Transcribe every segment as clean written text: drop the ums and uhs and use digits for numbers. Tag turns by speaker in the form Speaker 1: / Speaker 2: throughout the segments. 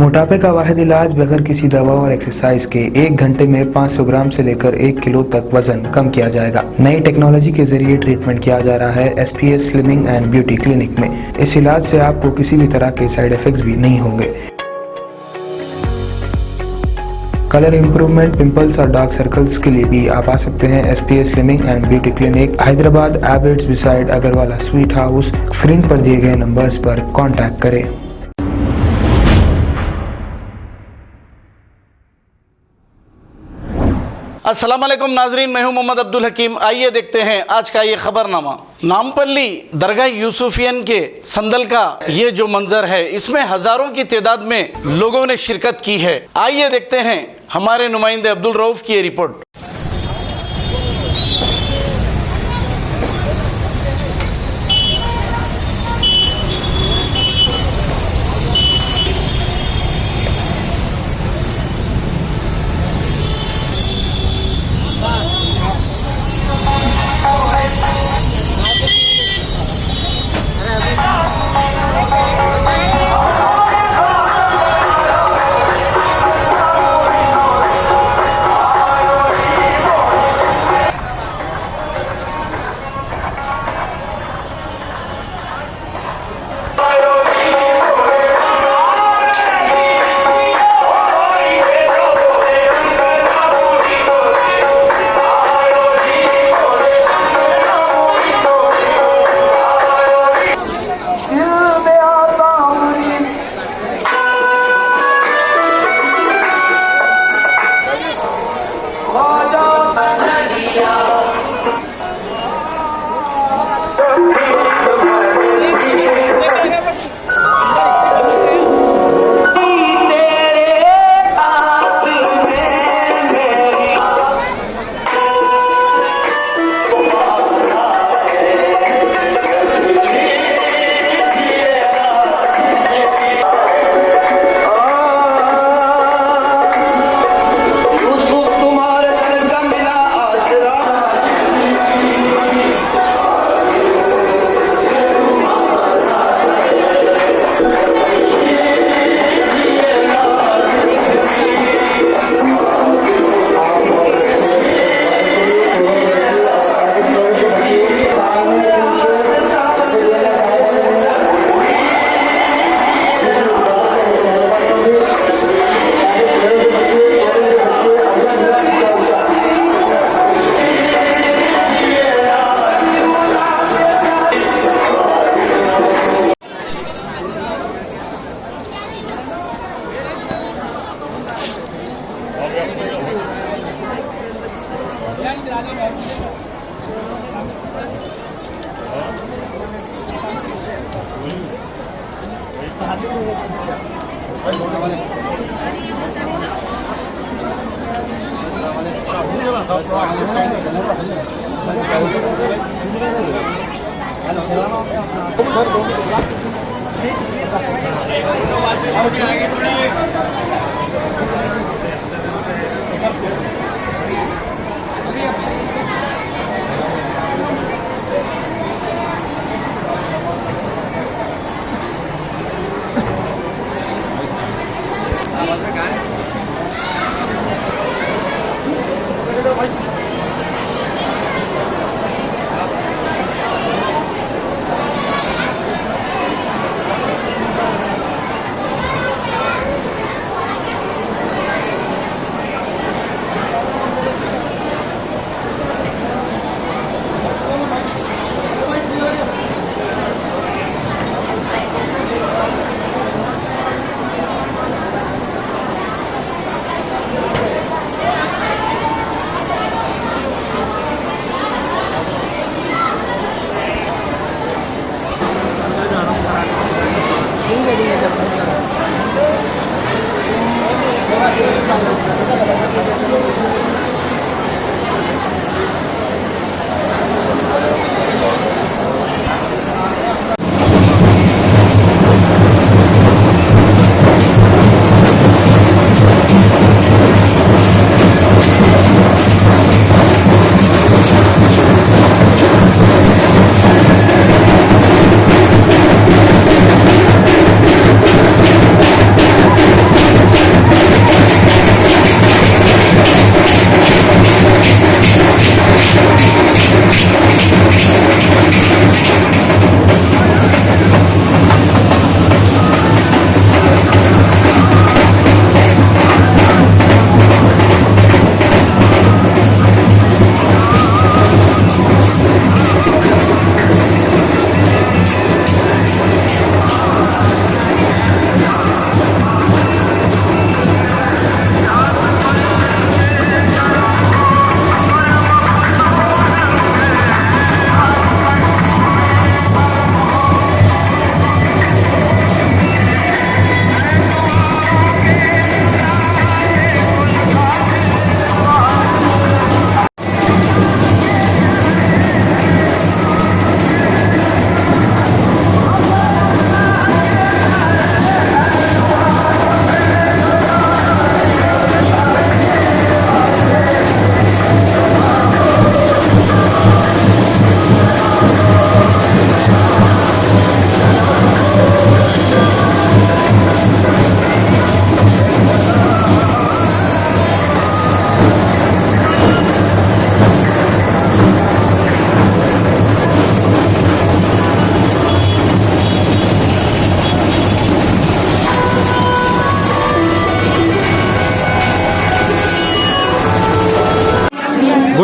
Speaker 1: मोटापे का वाहिद इलाज बगैर किसी दवा और एक्सरसाइज के 1 घंटे में 500 ग्राम से लेकर 1 किलो तक वजन कम किया जाएगा। नई टेक्नोलॉजी के जरिए ट्रीटमेंट किया जा रहा है SPS slimming and beauty clinic में। इस इलाज से आपको किसी भी तरह के साइड इफेक्ट्स भी नहीं होंगे। कलर इंप्रूवमेंट, पिंपल्स और डार्क सर्कल्स के लिए भी आप आ सकते हैं SPS slimming and beauty clinic, Hyderabad, Abids beside Agarwala sweet house. Screen पर दिए गए नंबर्स पर कॉन्टैक्ट करें।
Speaker 2: अस्सलाम वालेकुम नाजरीन, मैं हूं मोहम्मद अब्दुल हकीम। आइए देखते हैं आज का ये खबरनामा। नामपल्ली दरगाह यूसुफियन के संदल का ये जो मंजर है, इसमें हजारों की तादाद में लोगों ने शिरकत की है। आइए देखते हैं हमारे नुमाइंदे अब्दुल रऊफ की ये रिपोर्ट।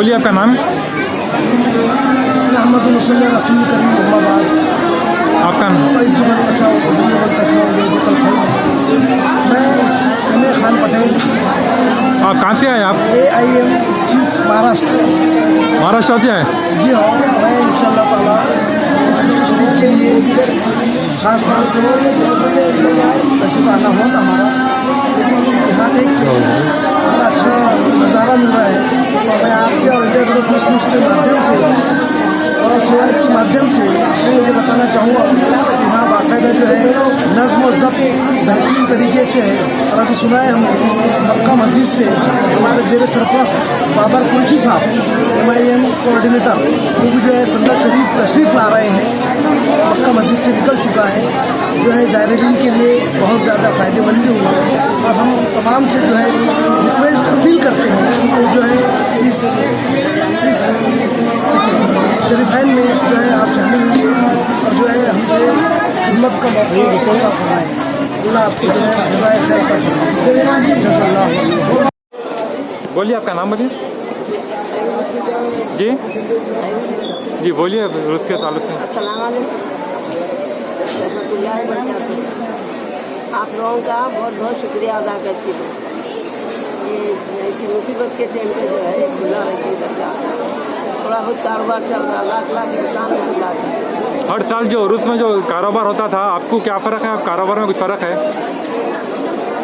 Speaker 3: बोलिए आपका नाम,
Speaker 4: अहमद रसूल करीम मोहम्मद
Speaker 3: आपका
Speaker 4: मैं एम ए खान पटेल
Speaker 3: आप कहाँ से आए आप?
Speaker 4: AIM चीफ
Speaker 3: महाराष्ट्र से आए?
Speaker 4: जी हाँ, मैं इंशाअल्लाह ताला इस विशेष शरीफ के लिए ख़ास तौर से वैसे तो आना होता हमारा, लेकिन यहाँ देख के बड़ा अच्छा नज़ारा मिल रहा है। मैं आपके और इंडिया ग्रुप न्यूज़ के माध्यम से और शिवालिक के माध्यम से आपको ये बताना चाहूँगा कि यहाँ बाकायदा जो है नज़्म और ज़ब्त बेहतरीन तरीके से है। और अभी सुना है हमने मक्का मस्जिद से हमारे ज़ेर सरपरस्त बाबर कुरैशी साहब MIM कोऑर्डिनेटर, वो भी जो है संदल शरीफ तशरीफ़ ला रहे हैं। मक्का मस्जिद से निकल चुका है, जो है ज़ायरीन के लिए बहुत ज़्यादा फ़ायदेमंद भी हुआ। और हम तमाम से जो है रिक्वेस्ट अपील करते हैं कि जो है इस शरीफाइन में जो है आप शामिल हुए और जो है हमसे खिदमत का मौका फरमाएं। अल्लाह आपको जो है जज़ाए खैर का फरमाए। जज़ाल्लाह।
Speaker 3: बोलिए आपका नाम बोलिए। जी जी बोलिए उसके ताल्लुक से।
Speaker 5: अस्सलाम वालेकुम, रहमतुल्लाह व बरकातहू। आप लोगों का बहुत बहुत शुक्रिया अदा करती हूँ। ये ऐसी मुसीबत के टाइम पे जो है खुला रखी सरकार, थोड़ा बहुत कारोबार चल रहा, लाख इंसान नहीं लाता है।
Speaker 3: हर साल जो उर्स में जो कारोबार होता था, आपको क्या फ़र्क है? आप कारोबार में कुछ फ़र्क है?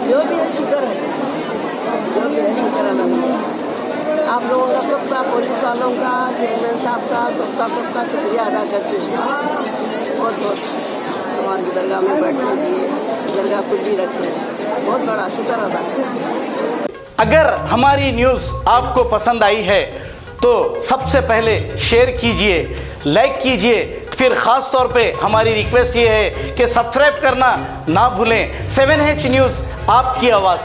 Speaker 5: जो भी है शुक्र है, जो भी है शुक्र अल्लाह। आप लोगों का, सबका, पुलिस वालों का, चेयरमैन साहब का, सबका शुक्रिया अदा करती हूँ। बहुत बहुत हमारी दरगाह में बैठने के लिए, दरगाह खुद भी रखते हैं, बहुत बड़ा शुक्र अदा करती हूँ।
Speaker 2: अगर हमारी न्यूज़ आपको पसंद आई है तो सबसे पहले शेयर कीजिए, लाइक कीजिए, फिर ख़ास तौर पे हमारी रिक्वेस्ट ये है कि सब्सक्राइब करना ना भूलें। 7H न्यूज़, आपकी आवाज़।